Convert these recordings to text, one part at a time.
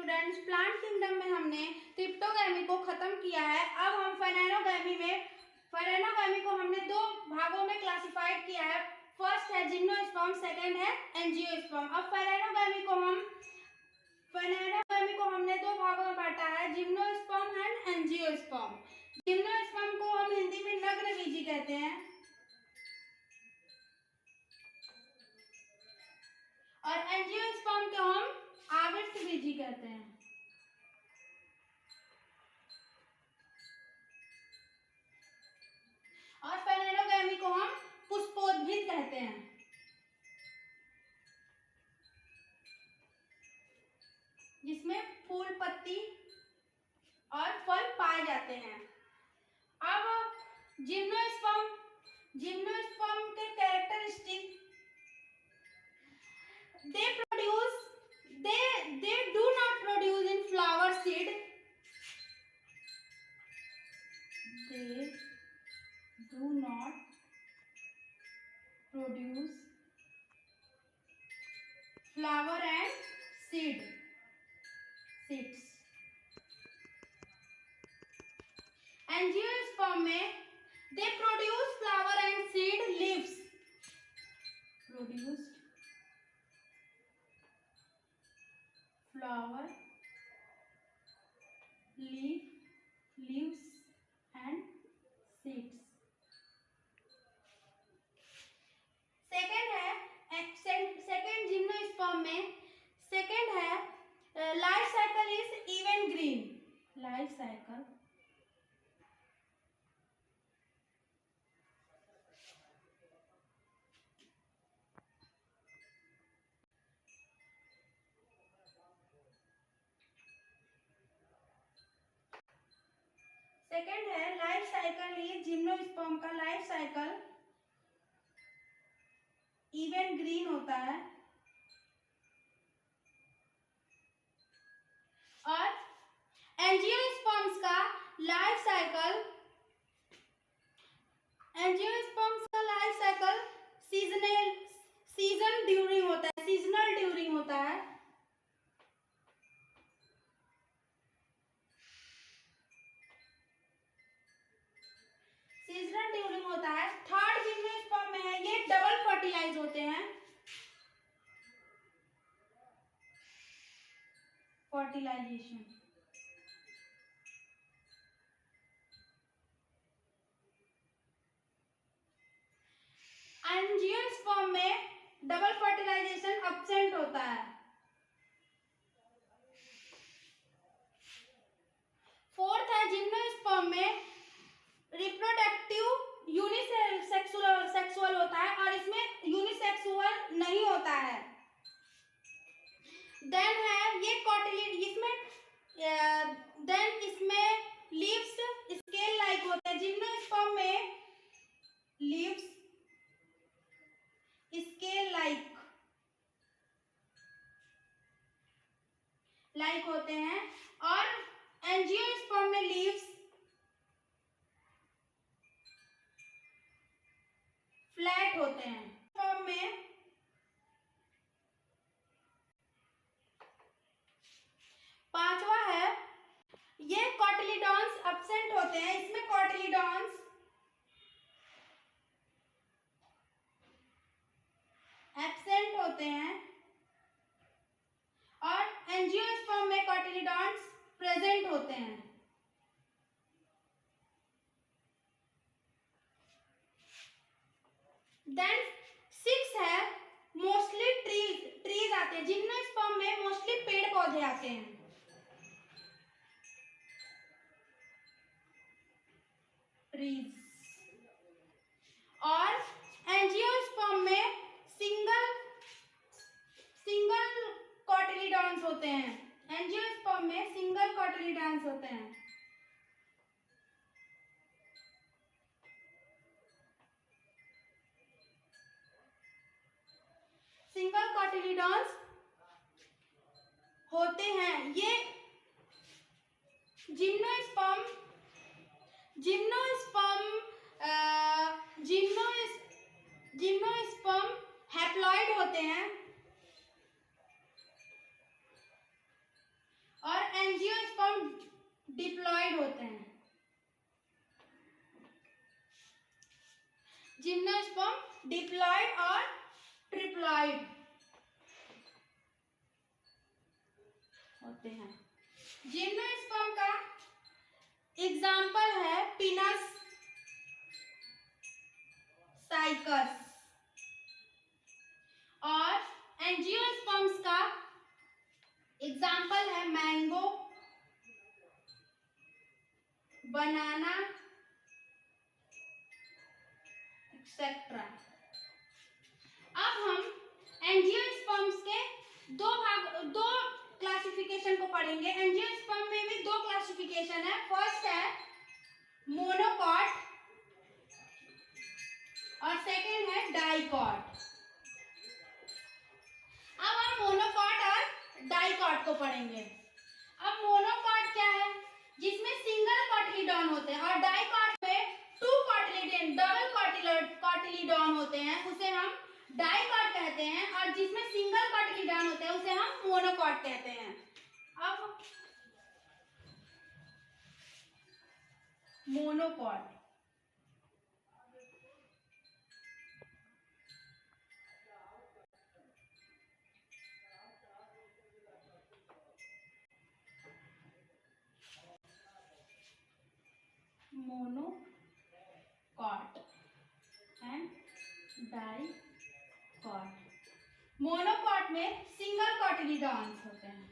Students, plant kingdom में हमने cryptogamy को खत्म किया है। अब हम फेरेनोगैमी को हमने दो भागों में क्लासिफाइड किया है। फर्स्ट है जिम्नोस्पर्म, सेकंड है एंजियोस्पर्म। अब फेरेनोगैमी को हमने दो भागों में बांटा है, जिम्नोस्पर्म एंड एंजियोस्पर्म। जिम्नोस्पर्म को हम हिंदी में नग्नबीजी कहते हैं और एंजियोस्पर्म को हम आवृतबीजी कहते हैं। और फेरेनोगैमी को हम पुष्पोद्भिद कहते हैं। जिसमें फूल, पत्ती और फल पाए जाते हैं। अब जिम्नोस्पर्म के characteristic, they do not produce in flower seed. They do not produce flower and seeds. Angiosperm में they produce flower and seed leaves. Produce flower, leaves and seeds. Second gymnosperm में सेकेंड है life cycle is even green. Life cycle second है life cycle is gymnosperm का life cycle even green होता है और angiosperms का life cycle seasonal during होता है। सीजनल ड्यूरिंग होता है। थर्ड जिम्नोस्पर्म में है, ये डबल फर्टिलाइज होते हैं। फर्टिलाइजेशन एंजियोस्पर्म में डबल फर्टिलाइजेशन एब्सेंट होता है। फोर्थ है जिम्नोस्पर्म में रिप्रोडक्टिव यूनिसेक्सुअल होता है और इसमें यूनिसेक्सुअल नहीं होता है। देन है ये इसमें लीव्स स्केल लाइक होते हैं। जिम्नोस्पर्म में लीव्स स्केल लाइक होते हैं और एंजियोस्पर्म में लीव्स फ्लैट होते हैं। स्पर्म में पांचवा है ये कॉटिलीडॉन्स एब्सेंट होते हैं। इसमें कॉटिलीडॉन्स एब्सेंट होते हैं और एंजियोस्पर्म में कॉटिलीडॉन्स प्रेजेंट होते हैं। देन 6 है मोस्टली ट्रीज आते हैं। जिम्नोस्पर्म में मोस्टली पेड़ पौधे आते हैं। ट्रीज और एंजियोस्पर्म में सिंगल कॉटिलीडॉन्स होते हैं। एंजियोस्पर्म में सिंगल कॉटिलीडॉन्स होते हैं। सिंगल कॉटिलीडॉन्स होते हैं। ये जिम्नोस्पर्म हैप्लॉइड होते हैं डिप्लॉयड होते हैं। जिम्नोस्पर्म डिप्लॉयड और ट्रिप्लॉयड होते हैं। जिम्नोस्पर्म का एग्जाम्पल है पिनस साइकस, और एंजियोस्पर्म्स का एग्जाम्पल है मैंगो, बनाना एक्सेट्रा। अब हम एंजियोस्पर्म्स के दो क्लासिफिकेशन को पढ़ेंगे। एंजियोस्पर्म में भी दो क्लासिफिकेशन है। फर्स्ट है मोनोकॉट और सेकेंड है डाइकॉट। अब हम मोनोकॉट और डाइकॉट को पढ़ेंगे। अब मोनोकॉट क्या है? जिसमें सिंगल कॉटिलीडॉन होते हैं, और डाइकॉट में टू कॉटिलीडॉन, डबल कॉटिलीडॉन होते हैं, उसे हम डाइकॉट कहते हैं। और जिसमें सिंगल कॉटिलीडॉन होते हैं उसे हम मोनोकॉट कहते हैं। अब monocot, monocot and dicot. Monocot में सिंगल कॉटिलीडॉन्स होते हैं।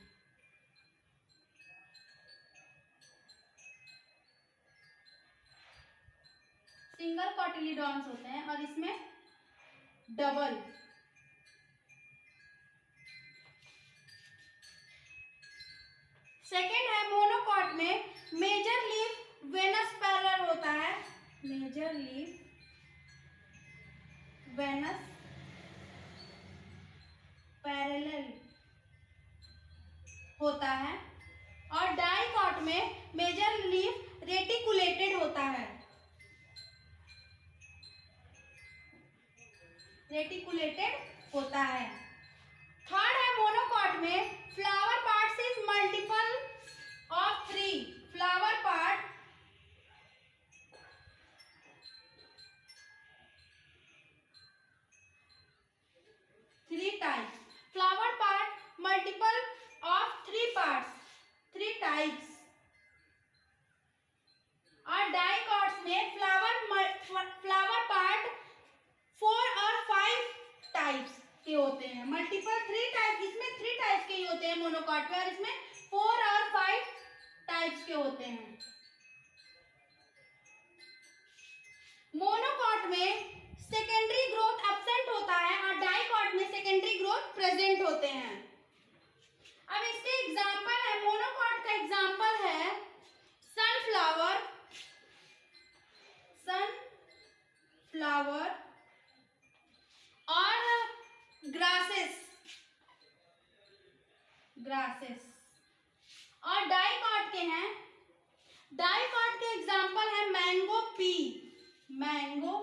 सिंगल कॉटिलीडॉन्स होते हैं और इसमें डबल। सेकेंड है मोनोकॉट में मेजर लीफ वेनस पैरेलल होता है। मेजर लीफ वेनस पैरेलल होता है, और डाइकॉट में मेजर लीफ रेटिकुलेटेड होता है। रेटिकुलेटेड होता है। थर्ड है मोनोकॉट में flower parts is multiple of 3। Flower part three types. Flower part multiple of 3 parts, 3 types. और डाइकॉट्स में फ्लावर पार्ट 4 और 5 टाइप्स के होते हैं। मल्टीपल 3 टाइप, इसमें 3 टाइप्स के ही होते हैं मोनोकॉट में, और इसमें 4 और 5 टाइप्स के होते हैं। मोनोकॉट में सेकेंडरी ग्रोथ एब्सेंट होता है और डाइकॉट में सेकेंडरी ग्रोथ प्रेजेंट होते हैं। अब इसके एग्जांपल है, मोनोकॉट का एग्जांपल है सनफ्लावर, और ग्रासेस। और डाइकॉट के हैं, डाइकॉट के एग्जांपल है मैंगो पी, मैंगो